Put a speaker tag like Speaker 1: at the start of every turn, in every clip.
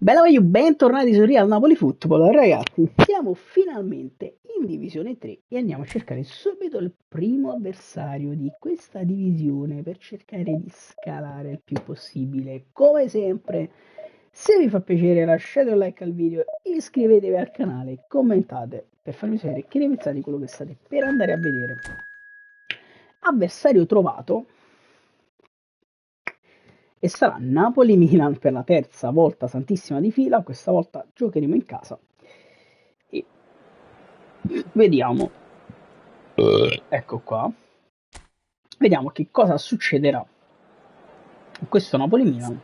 Speaker 1: Bella voglio, bentornati su Real Napoli Football, ragazzi, siamo finalmente in Divisione 3 e andiamo a cercare subito il primo avversario di questa divisione per cercare di scalare il più possibile. Come sempre, se vi fa piacere lasciate un like al video, iscrivetevi al canale, commentate per farmi sapere che ne pensate di quello che state per andare a vedere. Avversario trovato e sarà Napoli-Milan per la terza volta santissima di fila. Questa volta giocheremo in casa e vediamo, ecco qua, vediamo che cosa succederà in questo Napoli-Milan,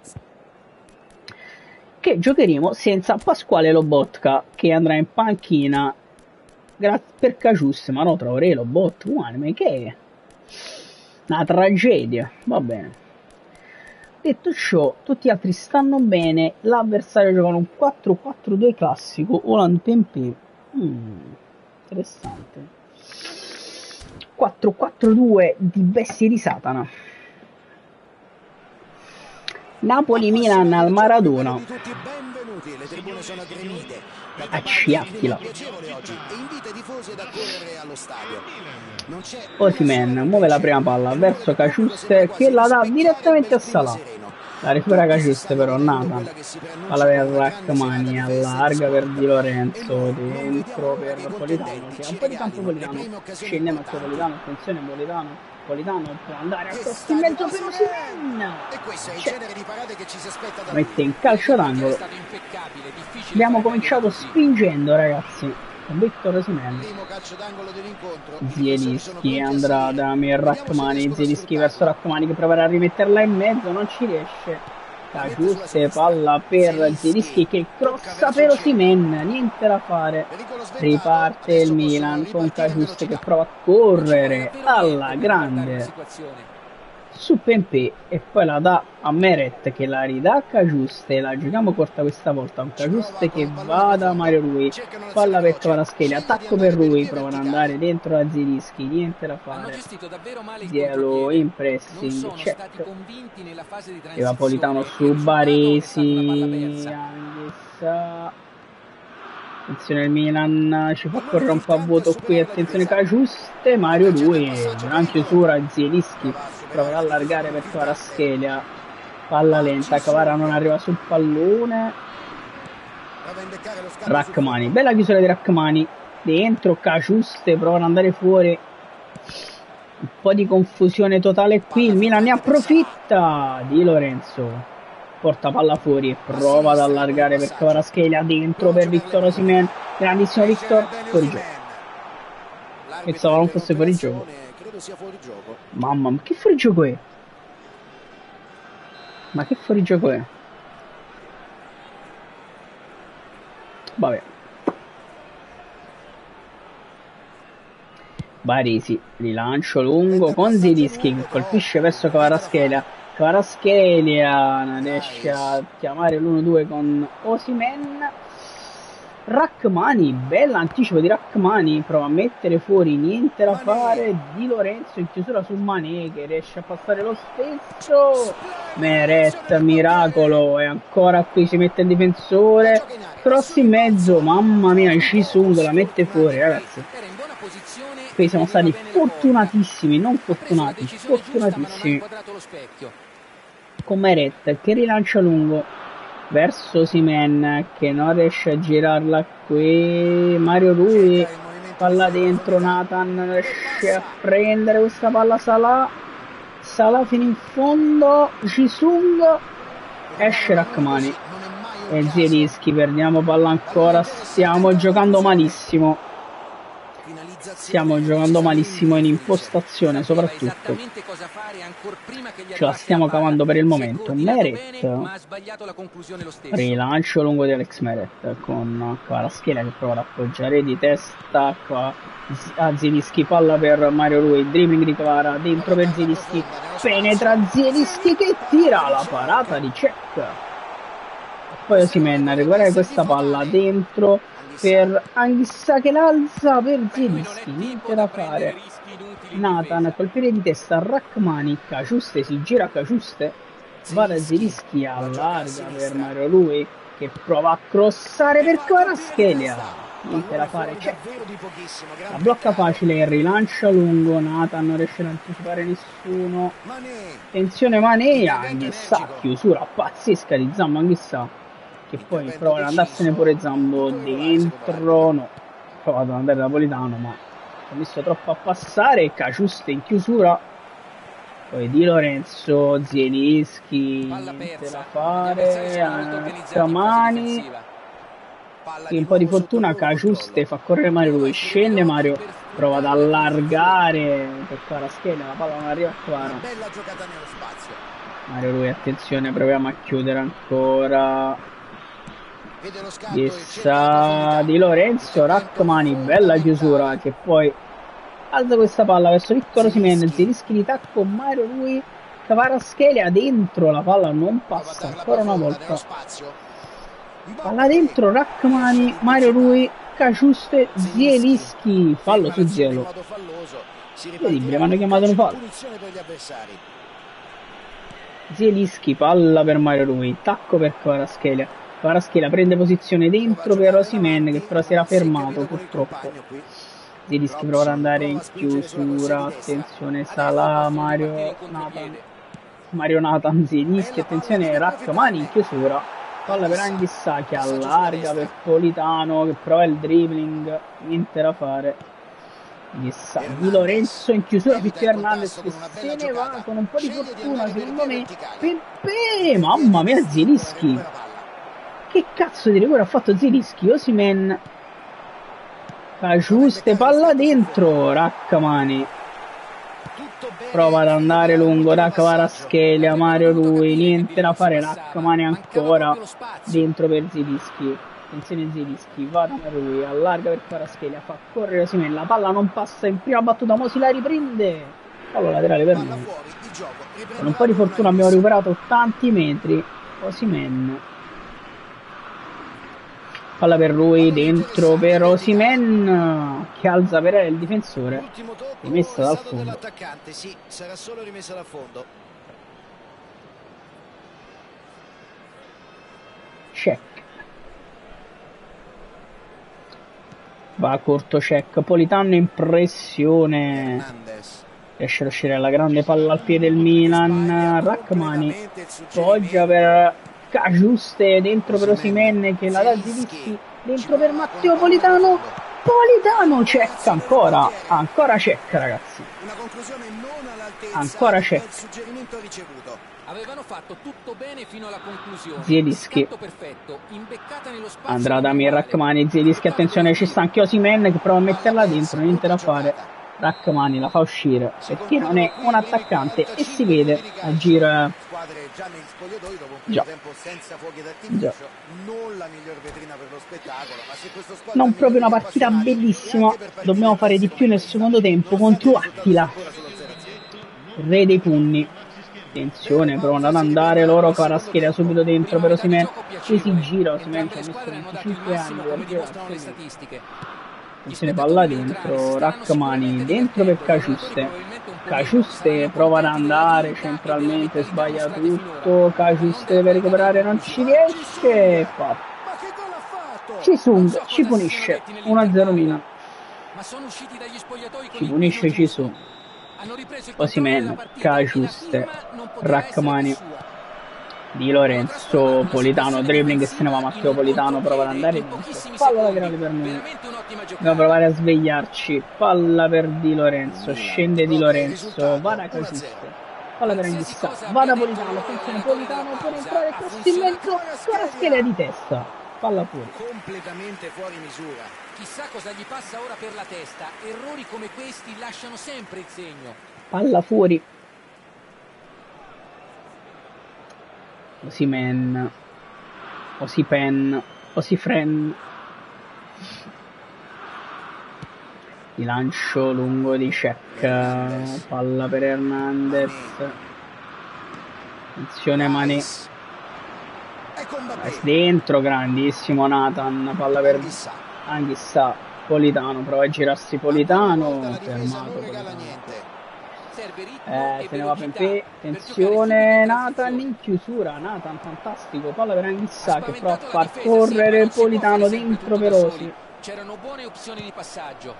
Speaker 1: che giocheremo senza Pasquale Lobotka, che andrà in panchina per Cacius. Ma no, troverei Lobotka, ma che è una tragedia. Va bene. Detto ciò, tutti gli altri stanno bene. L'avversario gioca un 4-4-2 classico, Holland Pempé. Interessante. 4-4-2 di bestie di Satana. Napoli-Milan al Maradona.
Speaker 2: Le tribune sono gremite.
Speaker 1: Acciattila. Osimhen muove la prima palla verso Cacius, che la dà direttamente a Salah. La recupera Cacius, però Nathan. Palla per Rachmani, allarga per Di Lorenzo, dentro per Politano, che ha un po' di campo Politano. Scende Matteo Politano, attenzione Politano. Politano può andare a cross in mezzo per Osimhen. Mette in calcio d'angolo. Abbiamo cominciato spingendo, ragazzi, con Victor Osimhen. Zielinski andrà da Rachmani. Zielinski verso Rachmani, che proverà a rimetterla in mezzo, non ci riesce. Cacius, palla per Zielinski che crossa per Osimhen, niente da fare. Riparte il Milan con Cacius che prova a correre alla grande su Pempé e poi la dà a Meret, che la ridà a Cacius. La giochiamo corta questa volta, un Cacius che va da Mario Rui, palla per Kvaratskhelia, attacco per Rui, prova ad andare dentro a Zielinski, niente da fare. Zielo in pressing, check. E va Politano su Baresi, Anghissa. Attenzione il Milan, ci fa correre un po' a vuoto qui, attenzione Cacius, Mario Rui, gran chiusura Zielinski, prova ad allargare per Kvaratskhelia, palla lenta, Kvara non arriva sul pallone. Rachmani, bella chiusura di Rachmani, dentro Cacius, prova ad andare fuori, un po' di confusione totale qui, il Milan ne approfitta. Di Lorenzo porta palla fuori e prova ad allargare per Kvaratskhelia, dentro per Victor Osimhen, grandissimo Victor, fuori gioco. Pensavo non fosse fuori gioco. Mamma mia, che fuori gioco è? Ma che fuori gioco è? Vabbè. Baresi, rilancio lungo con Zielinski che colpisce verso Kvaratskhelia. Kvaratskhelia non riesce a chiamare l'1-2 con Osimhen. Rachmani, bell'anticipo di Rachmani, prova a mettere fuori, niente da fare. Di Lorenzo in chiusura su Mané che riesce a passare lo stesso. Meret, miracolo, e ancora qui si mette il difensore. Cross in mezzo, mamma mia, Jisung la mette fuori, ragazzi. Qui siamo stati fortunatissimi, non fortunati, fortunatissimi. Con Meret che rilancia lungo verso Osimhen che non riesce a girarla qui. Mario Rui, palla dentro, Nathan non riesce a prendere questa palla. Salah fino in fondo, Jisung, esce Rachmani e Zielinski, perdiamo palla ancora, stiamo giocando malissimo. Stiamo giocando malissimo in impostazione, soprattutto ce la stiamo cavando per il momento. Meret, rilancio lungo di Alex Meret con Kvaratskhelia che prova ad appoggiare di testa a Zielinski, palla per Mario Rui, dribbling di Kvara, dentro per Zielinski, penetra Zielinski che tira la parata di Cech. Poi Osimhen a recuperare questa palla dentro per Anghissa che l'alza per Zielinski, niente da fare. Nathan colpire di testa Rachmani, Cacius si gira, Cacius va da Zielinski, allarga per Mario Rui, che prova a crossare per Kvaratskhelia, niente da fare, c'è. La blocca facile, il rilancio lungo, Nathan non riesce ad anticipare nessuno. Attenzione Mané, Anghissà, chiusura pazzesca di Zambo, Anghissà, che poi prova ad andarsene pure Zambo dentro, no, prova ad andare da Politano ma ho messo troppo a passare, Caciuste in chiusura. Poi Di Lorenzo, Zielinski, niente da fare, Camani, un po' di fortuna, Caciuste fa correre Mario Rui, scende Mario, prova ad allargare per Kvaratskhelia, la palla non arriva a Kvara. Mario Rui, attenzione, proviamo a chiudere ancora. Issa Di Lorenzo, Rachmani, bella chiusura che poi alza questa palla verso Victor Osimhen, Zielinski di tacco, Mario Rui, Kvaratskhelia dentro, la palla non passa ancora una volta, palla dentro, Rachmani, Mario Rui, Caciuste, Zielinski, fallo su Zielo, incredibile, mi hanno chiamato un fallo. Zielinski, palla per Mario Rui, tacco per Kvaratskhelia, Kvaratskhelia prende posizione dentro per Osimhen che però si era fermato purtroppo. Zielinski prova ad andare in chiusura, attenzione Salah, Mario Nathan, Zielinski, attenzione Rachmani in chiusura, palla per Anghissà che allarga per Politano che prova il dribbling, niente da fare. Anghissà, Di Lorenzo in chiusura, Pippi Hernandez che se ne va con un po' di fortuna secondo me, Pepe, mamma mia Zielinski, che cazzo di rigore ha fatto Zielinski, Osimhen, Caciuste, palla dentro, Rachmani prova ad andare lungo da Kvaratskhelia, Mario Rui, niente da fare, Rachmani ancora dentro per Zielinski, attenzione Zielinski, va da Mario Rui, allarga per Kvaratskhelia, fa correre Osimhen, la palla non passa in prima battuta, mo si la riprende, fallo laterale per noi, con un po' di fortuna abbiamo recuperato tanti metri, Osimhen, palla per Rui, dentro per Osimhen che alza per il difensore, rimessa dal fondo.
Speaker 2: Sì, sarà solo rimessa dal fondo.
Speaker 1: Check. Va corto check, Politano in pressione. Riesce ad uscire la grande palla al piede del Milan, Rachmani poggia per Caciuste, dentro per Osimhen che la dà Zielinski, dentro per Matteo Politano, check ancora check ragazzi, ancora check,
Speaker 3: avevano fatto tutto bene fino alla conclusione.
Speaker 1: Zielinski andrà da Rachmani, Zielinski, attenzione ci sta anche Osimhen che prova a metterla dentro, niente da fare, Rachmani la fa uscire perché non è un attaccante e si vede a giro già. Non proprio una partita bellissima, dobbiamo fare di più nel secondo tempo contro Attila, re dei pugni. Attenzione, provano ad andare loro, Kvaratskhelia subito dentro per Osimhen, ci si gira, Osimhen ci ha messo 25 anni per girarsi. Attenzione, palla dentro, Rachmani dentro per Caciuste prova ad andare centralmente, sbaglia tutto, Caciuste per recuperare non ci riesce, Cisung ci punisce, 1-0 Milan, ci punisce Cisung, Osimhen, Caciuste, Rachmani, Di Lorenzo, Politano, dribbling e se ne va Matteo Politano, prova ad andare dentro, palla laterale per noi, dobbiamo provare a svegliarci, palla per Di Lorenzo, scende Di Lorenzo, va da Caciuste, palla per Anghissà, va da Politano, attenzione Politano per entrare, cross in mezzo, Kvaratskhelia di testa, palla fuori.
Speaker 3: Completamente fuori misura, chissà cosa gli passa ora per la testa, errori come questi lasciano sempre il segno.
Speaker 1: Palla fuori. Osimhen, Osifren, di lancio lungo di check, palla per Hernandez, attenzione Mané, dentro, grandissimo Nathan, palla per Anghissà, Politano, prova a girarsi Politano, fermato Politano.
Speaker 3: serve ritmo e
Speaker 1: Se ne va
Speaker 3: velocità
Speaker 1: Pepe,
Speaker 3: per
Speaker 1: attenzione,
Speaker 3: giocare
Speaker 1: Nathan
Speaker 3: subito in
Speaker 1: in chiusura, Nathan fantastico, palla per
Speaker 3: transizione. Ha
Speaker 1: Anghissà che prova a
Speaker 3: spaventato la
Speaker 1: far
Speaker 3: difesa, sì, ma
Speaker 1: correre
Speaker 3: non si può fare
Speaker 1: Politano
Speaker 3: sempre
Speaker 1: dentro
Speaker 3: tutto
Speaker 1: per
Speaker 3: da soli.
Speaker 1: Osi.
Speaker 3: C'erano buone opzioni di passaggio.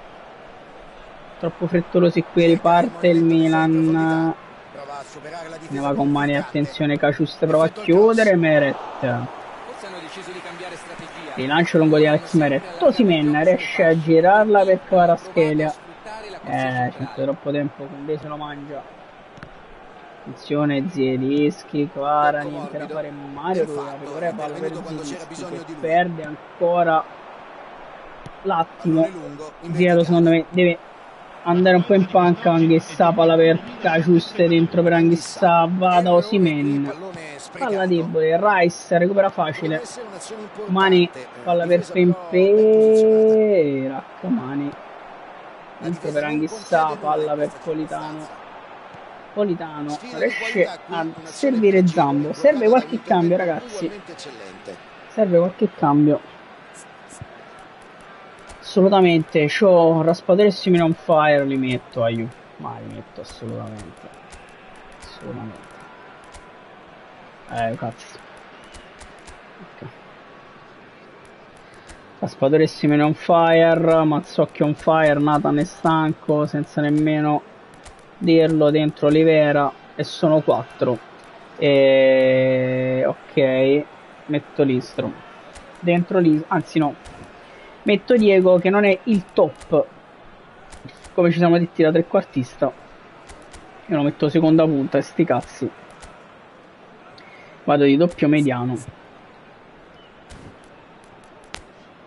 Speaker 1: Troppo frettolosi qui, riparte il Milan,
Speaker 2: Prova a superare la
Speaker 1: se ne
Speaker 2: difesa
Speaker 1: va con mani,
Speaker 2: filtrante.
Speaker 1: attenzione, Caciuste prova a
Speaker 2: Effettua il cross.
Speaker 1: chiudere, Meret.
Speaker 3: Forse hanno deciso di cambiare strategia.
Speaker 1: Rilancio lungo di
Speaker 3: Loro hanno
Speaker 1: Alex
Speaker 3: sempre
Speaker 1: Meret,
Speaker 3: allargato il
Speaker 1: Osimhen
Speaker 3: gioco sulle
Speaker 1: riesce a
Speaker 3: fasce
Speaker 1: girarla
Speaker 3: e
Speaker 1: per
Speaker 3: qui hanno provato a
Speaker 1: Kvaratskhelia.
Speaker 3: sfruttare la corsia
Speaker 1: C'è
Speaker 3: centrale.
Speaker 1: troppo tempo, Koundé se lo mangia. Attenzione, Zielinski, Kvara,
Speaker 2: Tocco
Speaker 1: niente da
Speaker 2: morbido.
Speaker 1: fare. Mario
Speaker 2: Ben
Speaker 1: doveva
Speaker 2: fatto,
Speaker 1: recuperare
Speaker 2: è
Speaker 1: palla per
Speaker 2: intervenuto quando c'era
Speaker 1: Zielinski
Speaker 2: bisogno
Speaker 1: che
Speaker 2: di lui.
Speaker 1: perde ancora l'attimo.
Speaker 2: Pallone lungo in
Speaker 1: Ziedo secondo me deve andare un po' in panca. Anghissà, palla per Caciuste dentro per Anghissà, va da
Speaker 2: Errore qui,
Speaker 1: Osimhen.
Speaker 2: pallone
Speaker 1: Palla
Speaker 2: sprecato.
Speaker 1: debole, Rice recupera facile.
Speaker 2: Potrebbe essere un'azione
Speaker 1: Mani,
Speaker 2: importante.
Speaker 1: palla per
Speaker 2: Difesa però ben posizionata.
Speaker 1: Pempe, Raccamani.
Speaker 2: La
Speaker 1: Dentro
Speaker 2: difesa
Speaker 1: per
Speaker 2: non
Speaker 1: Anghissà,
Speaker 2: concede nulla
Speaker 1: palla
Speaker 2: in
Speaker 1: per
Speaker 2: questa
Speaker 1: Politano.
Speaker 2: circostanza.
Speaker 1: Politano
Speaker 2: Sfida di
Speaker 1: riesce
Speaker 2: qualità qui,
Speaker 1: a
Speaker 2: un'azione
Speaker 1: servire Zambo.
Speaker 2: pregevole,
Speaker 1: Serve
Speaker 2: bloccata da un
Speaker 1: qualche cambio,
Speaker 2: intervento
Speaker 1: ragazzi.
Speaker 2: ugualmente eccellente.
Speaker 1: Serve qualche cambio. Assolutamente. C'ho Raspadori e Simone on fire. Li metto, aiuto. Ma li metto assolutamente. Assolutamente. Cazzo. Ok. Raspadori e Simone on fire. Mazzocchi on fire. Nathan è stanco. Senza nemmeno dirlo, dentro Olivera. E sono 4. Ok. Metto Listro. Dentro Listro. Anzi no. Metto Diego che non è il top. Come ci siamo detti da trequartista. Io lo metto seconda punta e sti cazzi. Vado di doppio mediano.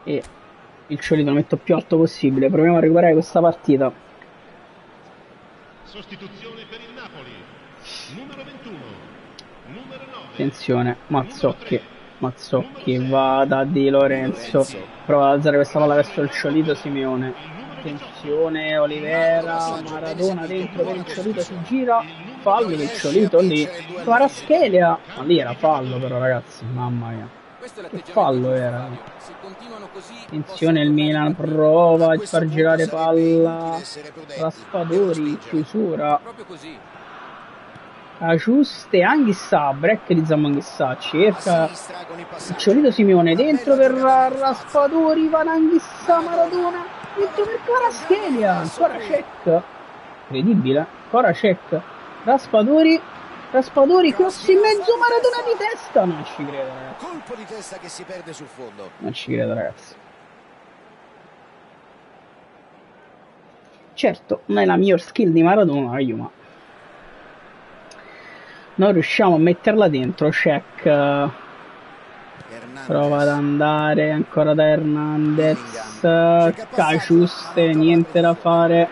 Speaker 1: E il Ciolito lo metto più alto possibile. Proviamo a recuperare questa partita.
Speaker 4: Sostituzione per il Napoli. Numero 21. Numero 9.
Speaker 1: Attenzione, Mazzocchi. Mazzocchi va da Di Lorenzo. Prova ad alzare questa palla verso il Ciolito Simeone. Attenzione, Olivera, Maradona dentro per il Ciolito, si gira. Fallo del Ciolito lì. Kvaratskhelia. Ma lì era fallo però, ragazzi. Mamma mia. Che fallo era. Attenzione, il Milan prova a far girare palla. Raspadori, chiusura. Agiuste, Anghissà, break di Anghissà, cerca il Ciolito Simeone dentro per Raspadori, va Anghissà, Maradona, dentro per Kvaratskhelia, ancora check, incredibile, ancora check, Raspadori, cross in mezzo, Maradona di testa, non ci credo ragazzi,
Speaker 2: Colpo di testa che si perde sul fondo.
Speaker 1: non ci credo ragazzi. Certo, non è la miglior skill di Maradona, ma non riusciamo a metterla dentro. Check, prova ad andare ancora da Hernandez, Caciuste, niente da fare.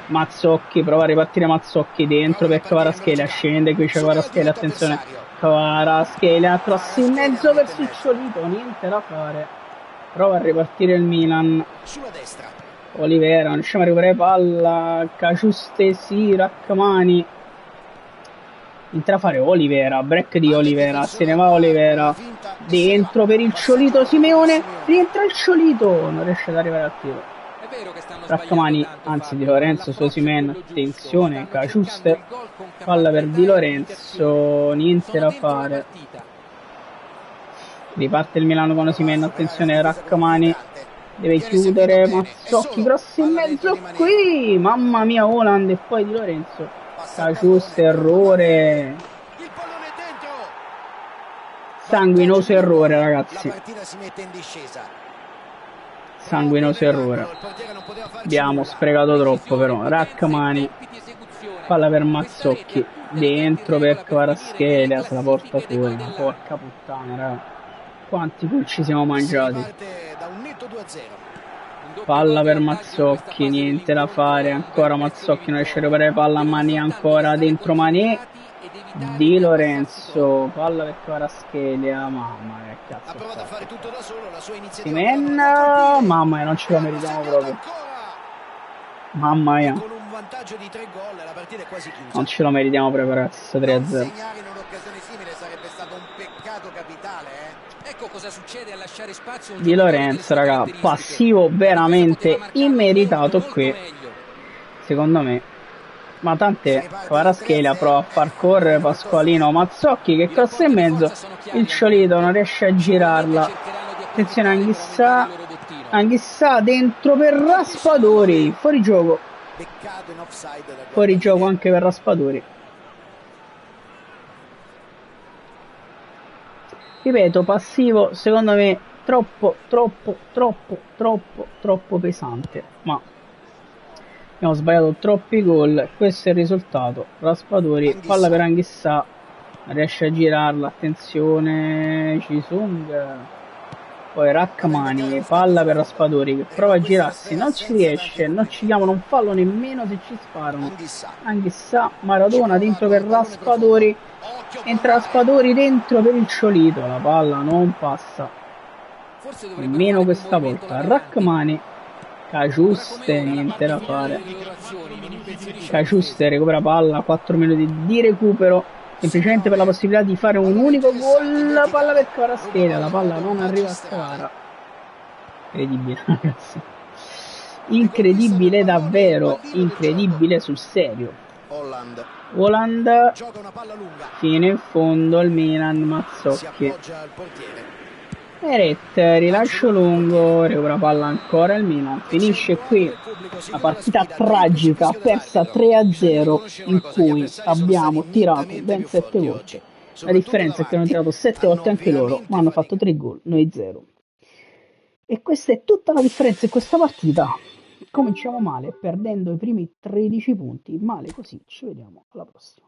Speaker 1: Mazzocchi, prova a ripartire Mazzocchi dentro per Kvaratskhelia, scende qui, c'è Kvaratskhelia, attenzione, Kvaratskhelia, cross in mezzo verso il Ciolito, niente da fare. Prova a ripartire il Milan
Speaker 2: Sulla destra.
Speaker 1: Olivera, non riusciamo a recuperare palla, Caciuste sì, Raccamani. Entra a fare Olivera, break di Olivera, se ne va Olivera, dentro per il Ciolito Simeone, rientra il Ciolito, non riesce ad arrivare al tiro. Raccamani, anzi Di Lorenzo su Osimhen, attenzione, Caciuste, palla per Di Lorenzo, niente da fare. Riparte il Milano con Osimhen, attenzione Raccamani, deve chiudere, Mazzocchi, cross in mezzo qui, mamma mia Haaland e poi Di Lorenzo. Caciuste, errore, sanguinoso errore ragazzi,
Speaker 2: La partita si mette in discesa.
Speaker 1: sanguinoso errore, abbiamo sprecato troppo però. Raccamani, palla per Mazzocchi, dentro per Kvaratskhelia, se la porta fuori, ma porca puttana raga, quanti gol ci siamo mangiati. Palla per Mazzocchi, niente da fare, ancora Mazzocchi non riesce a recuperare palla, Mané ancora dentro Mané, Di Lorenzo, palla per Kvaratskhelia, mamma che cazzo.
Speaker 2: Ha provato a fare tutto da solo, la sua iniziativa.
Speaker 1: Osimhen, mamma mia, non ce la meritiamo proprio. Mamma mia.
Speaker 2: Con un vantaggio di 3 gol, la partita è quasi chiusa.
Speaker 1: Non ce la meritiamo proprio ragazzi, 3-0.
Speaker 2: Segnare in un'occasione simile sarebbe stato un peccato capitale,
Speaker 3: Ecco cosa succede a lasciare spazio a un
Speaker 1: Di Lorenzo, raga, passivo veramente immeritato qui, secondo me. Ma tant'è, Kvaratskhelia prova a far correre Pasqualino Mazzocchi che crossa in mezzo, il Ciolito non riesce a girarla. Attenzione Anghissà dentro per Raspadori, fuori gioco. Fuori gioco anche per Raspadori. Ripeto, passivo secondo me troppo pesante, ma abbiamo sbagliato troppi gol, questo è il risultato. Raspadori, palla per Anghissà, riesce a girarla, attenzione Cisung, poi Rachmani, palla per Raspadori che prova a girarsi, non ci riesce, non ci chiamano un fallo nemmeno se ci sparano. Anghissà, Maradona dentro per Raspadori, entra Raspadori dentro per il Ciolito, la palla non passa, nemmeno questa volta. Rachmani, Cagiuste, niente da fare. Cagiuste recupera palla, 4 minuti di recupero, semplicemente per la possibilità di fare un unico gol. La palla per Kvaratskhelia, la palla non arriva a Kvara. Incredibile, ragazzi. Incredibile davvero, incredibile sul serio. Haaland fino in fondo il Milan, Mazzocchi. Meret, rilascio lungo, recupera palla ancora il Milan, finisce qui la partita tragica persa 3-0 in cui abbiamo tirato ben 7 volte. La differenza è che hanno tirato 7 volte anche loro, ma hanno fatto 3 gol, noi 0. E questa è tutta la differenza in questa partita. Cominciamo male, perdendo i primi 13 punti, male così, ci vediamo alla prossima.